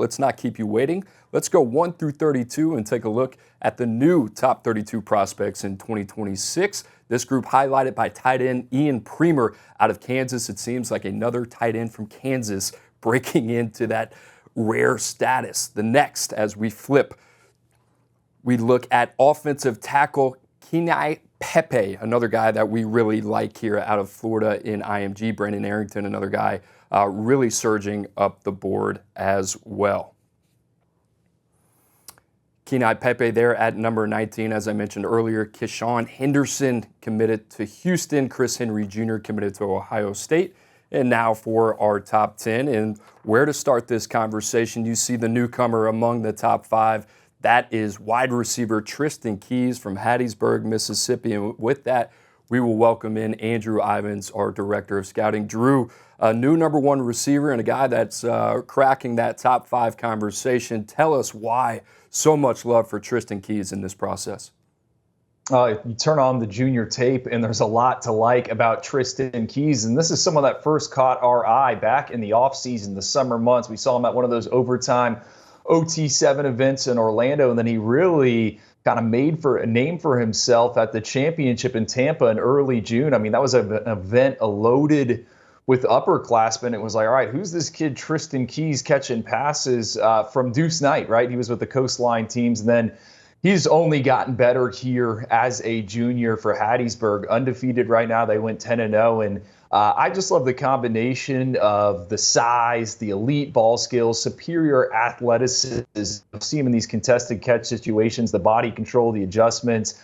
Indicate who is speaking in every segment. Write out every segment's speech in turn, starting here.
Speaker 1: let's not keep you waiting. Let's go 1 through 32 and take a look at the new top 32 prospects in 2026. This group highlighted by tight end Ian Premer out of Kansas. It seems like another tight end from Kansas breaking into that rare status. The next, as we flip, we look at offensive tackle Kenai Pepe, another guy that we really like here out of Florida in IMG. Brandon Arrington, another guy really surging up the board as well. Kenai Pepe there at number 19, as I mentioned earlier. Keshawn Henderson committed to Houston. Chris Henry Jr. committed to Ohio State. And now for our top 10. And where to start this conversation, you see the newcomer among the top 5. That is wide receiver Tristan Keys from Hattiesburg, Mississippi. And with that, we will welcome in Andrew Ivins, our director of scouting. Drew, a new number 1 receiver and a guy that's cracking that top 5 conversation. Tell us why so much love for Tristan Keys in this process.
Speaker 2: You turn on the junior tape, and there's a lot to like about Tristan Keys. And this is someone that first caught our eye back in the offseason, the summer months. We saw him at one of those overtime OT7 events in Orlando, and then he really kind of made a name for himself at the championship in Tampa in early June. I mean, that was an event loaded with upperclassmen. It was like, all right, who's this kid Tristan Keys catching passes from Deuce Knight, right? He was with the Coastline teams, and then he's only gotten better here as a junior for Hattiesburg. Undefeated right now. They went 10-0, and I just love the combination of the size, the elite ball skills, superior athleticism. See him in these contested catch situations, the body control, the adjustments.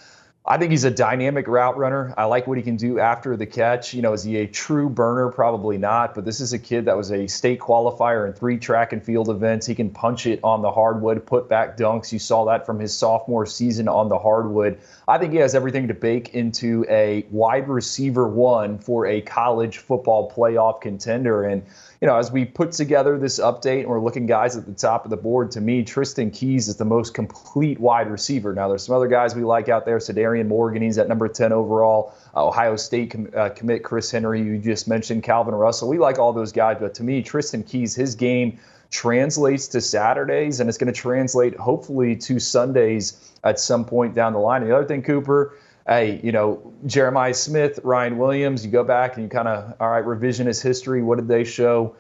Speaker 2: I think he's a dynamic route runner. I like what he can do after the catch. You know, is he a true burner? Probably not. But this is a kid that was a state qualifier in 3 track and field events. He can punch it on the hardwood, put back dunks. You saw that from his sophomore season on the hardwood. I think he has everything to bake into a wide receiver 1 for a college football playoff contender. And, you know, as we put together this update and we're looking guys at the top of the board, to me, Tristan Keys is the most complete wide receiver. Now, there's some other guys we like out there. Sadarian Morgan, he's at number 10 overall. Ohio State commit Chris Henry, you just mentioned, Calvin Russell. We like all those guys, but to me, Tristan Keys, his game translates to Saturdays, and it's going to translate hopefully to Sundays at some point down the line. And the other thing, Cooper, hey, you know, Jeremiah Smith, Ryan Williams, you go back and you kind of, all right, revisionist history. What did they show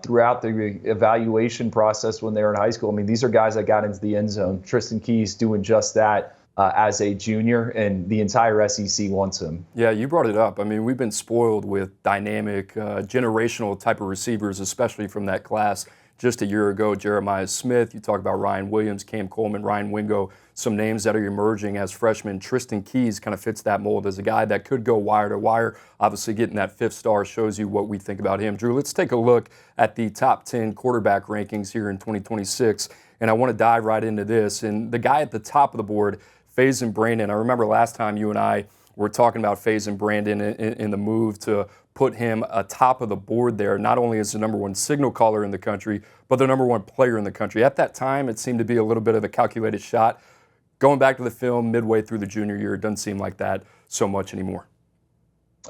Speaker 2: throughout the evaluation process when they were in high school? I mean, these are guys that got into the end zone. Tristan Keys doing just that as a junior, and the entire SEC wants him.
Speaker 1: Yeah, you brought it up. I mean, we've been spoiled with dynamic, generational type of receivers, especially from that class just a year ago. Jeremiah Smith, you talk about Ryan Williams, Cam Coleman, Ryan Wingo, some names that are emerging as freshmen. Tristan Keys kind of fits that mold as a guy that could go wire to wire. Obviously, getting that 5th star shows you what we think about him. Drew, let's take a look at the top 10 quarterback rankings here in 2026, and I want to dive right into this. And the guy at the top of the board, Faison Brandon. I remember last time you and I were talking about Faison Brandon in the move to put him atop of the board there, not only as the number 1 signal caller in the country, but the number 1 player in the country. At that time, it seemed to be a little bit of a calculated shot. Going back to the film midway through the junior year, it doesn't seem like that so much anymore.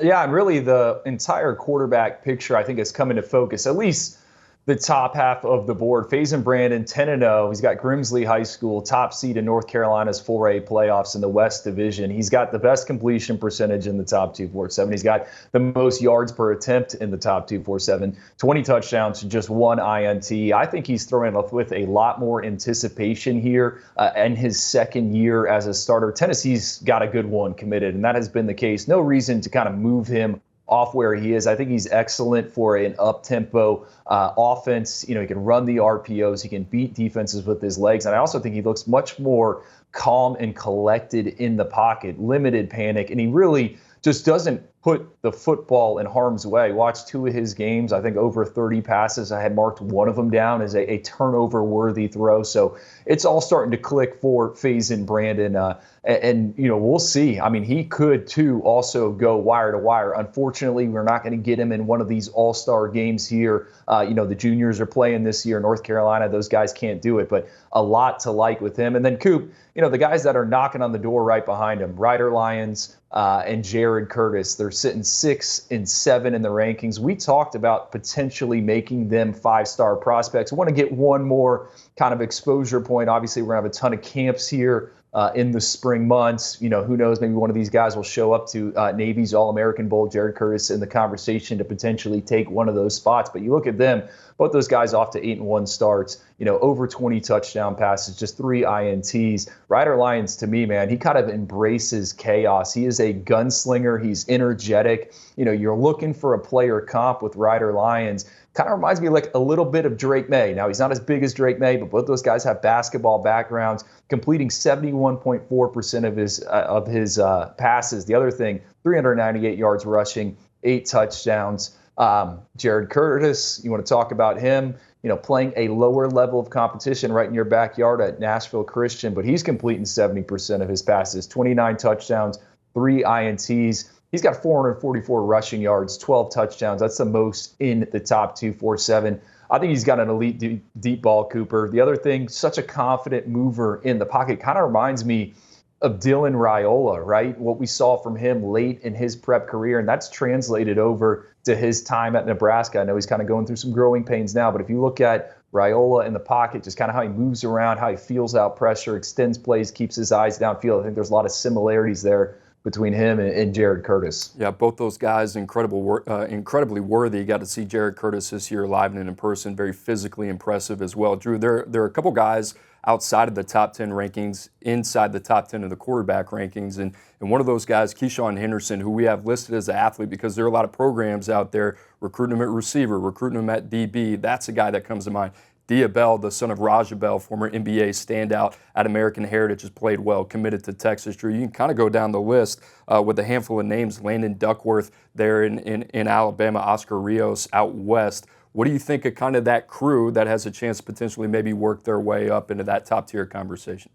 Speaker 2: Yeah, and really the entire quarterback picture, I think, has come into focus, at least the top half of the board. Faison Brandon, 10-0. He's got Grimsley High School, top seed in North Carolina's 4A playoffs in the West Division. He's got the best completion percentage in the top 247. He's got the most yards per attempt in the top 247, 20 touchdowns, just 1 INT. I think he's throwing with a lot more anticipation here in his second year as a starter. Tennessee's got a good one committed, and that has been the case. No reason to kind of move him off where he is. I think he's excellent for an up-tempo offense. You know, he can run the RPOs. He can beat defenses with his legs. And I also think he looks much more calm and collected in the pocket, limited panic, and he really just doesn't put the football in harm's way. Watch 2 of his games, I think over 30 passes. I had marked one of them down as a turnover-worthy throw. So it's all starting to click for Faison Brandon. And, you know, we'll see. I mean, he could, too, also go wire to wire. Unfortunately, we're not going to get him in one of these all-star games here. You know, the juniors are playing this year in North Carolina. Those guys can't do it, but a lot to like with him. And then, Coop, you know, the guys that are knocking on the door right behind him, Ryder Lyons and Jared Curtis, they're They're sitting 6 and 7 in the rankings. We talked about potentially making them 5-star prospects. I want to get one more kind of exposure point. Obviously, we're going to have a ton of camps here in the spring months. You know, who knows, maybe one of these guys will show up to Navy's All-American Bowl. Jared Curtis in the conversation to potentially take one of those spots. But you look at them, both those guys off to 8-1 starts, you know, over 20 touchdown passes, just 3 INTs. Ryder Lyons, to me, man, he kind of embraces chaos. He is a gunslinger. He's energetic. You know, you're looking for a player comp with Ryder Lyons. Kind of reminds me like a little bit of Drake May. Now, he's not as big as Drake May, but both those guys have basketball backgrounds, completing 71.4% of his passes. The other thing, 398 yards rushing, 8 touchdowns. Jared Curtis, you want to talk about him, you know, playing a lower level of competition right in your backyard at Nashville Christian, but he's completing 70% of his passes, 29 touchdowns, 3 INTs. He's got 444 rushing yards, 12 touchdowns. That's the most in the top 247. I think he's got an elite deep ball, Cooper. The other thing, such a confident mover in the pocket, kind of reminds me of Dylan Raiola, right? What we saw from him late in his prep career, and that's translated over to his time at Nebraska. I know he's kind of going through some growing pains now, but if you look at Raiola in the pocket, just kind of how he moves around, how he feels out pressure, extends plays, keeps his eyes downfield, I think there's a lot of similarities there between him and Jared Curtis.
Speaker 1: Yeah, both those guys incredibly worthy. You got to see Jared Curtis this year live and in person, very physically impressive as well. Drew, there are a couple guys outside of the top 10 rankings, inside the top 10 of the quarterback rankings, and one of those guys, Keyshawn Henderson, who we have listed as an athlete because there are a lot of programs out there recruiting him at receiver, recruiting him at DB. That's a guy that comes to mind. Dia Bell, the son of Raja Bell, former NBA standout at American Heritage, has played well, committed to Texas. Drew, you can kind of go down the list with a handful of names. Landon Duckworth there in Alabama, Oscar Rios out west. What do you think of kind of that crew that has a chance to potentially maybe work their way up into that top-tier conversation?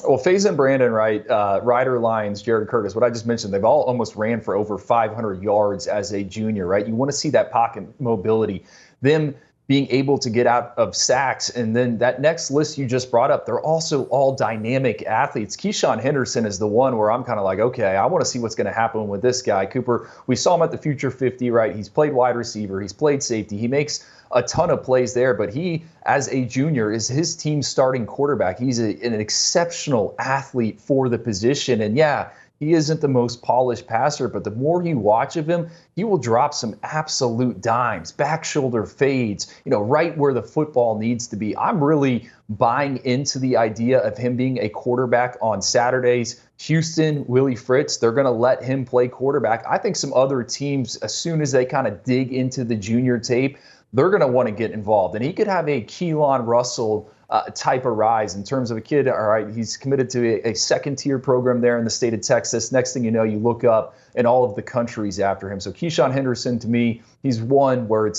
Speaker 2: Well, Faison Brandon, right, Ryder Lyons, Jared Curtis, what I just mentioned, they've all almost ran for over 500 yards as a junior, right? You want to see that pocket mobility, them being able to get out of sacks. And then that next list you just brought up, they're also all dynamic athletes. Keyshawn Henderson is the one where I'm kind of like, okay, I want to see what's going to happen with this guy. Cooper, we saw him at the Future 50, right? He's played wide receiver. He's played safety. He makes a ton of plays there, but he, as a junior, is his team's starting quarterback. He's an exceptional athlete for the position. And yeah, he isn't the most polished passer, but the more you watch of him, he will drop some absolute dimes, back shoulder fades, you know, right where the football needs to be. I'm really buying into the idea of him being a quarterback on Saturdays. Houston, Willie Fritz, they're going to let him play quarterback. I think some other teams, as soon as they kind of dig into the junior tape, they're going to want to get involved. And he could have a Keelan Russell type of rise in terms of a kid. All right, he's committed to a second-tier program there in the state of Texas. Next thing you know, you look up and all of the countries after him. So Keyshawn Henderson, to me, he's one where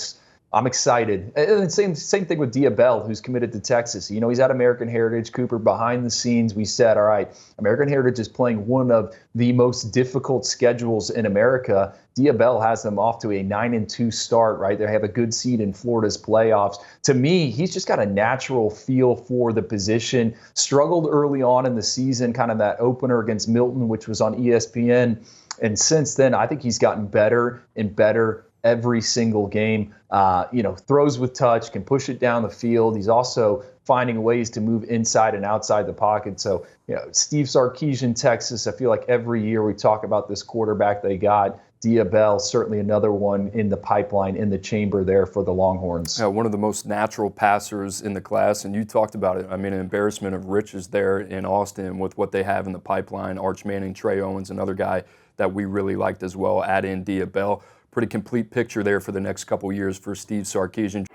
Speaker 2: I'm excited. And same thing with Dia Bell, who's committed to Texas. You know, he's at American Heritage. Cooper, behind the scenes, we said, all right, American Heritage is playing one of the most difficult schedules in America. Dia Bell has them off to a 9-2 start, right? They have a good seed in Florida's playoffs. To me, he's just got a natural feel for the position. Struggled early on in the season, kind of that opener against Milton, which was on ESPN. And since then, I think he's gotten better and better every single game. Throws with touch, can push it down the field. He's also finding ways to move inside and outside the pocket. So, Steve Sarkisian, Texas, I feel like every year we talk about this quarterback they got. Dia Bell, certainly another one in the pipeline, in the chamber there for the Longhorns.
Speaker 1: One of the most natural passers in the class, and you talked about it. I mean, an embarrassment of riches there in Austin with what they have in the pipeline. Arch Manning, Trey Owens, another guy that we really liked as well. Add in Dia Bell. Pretty complete picture there for the next couple years for Steve Sarkisian.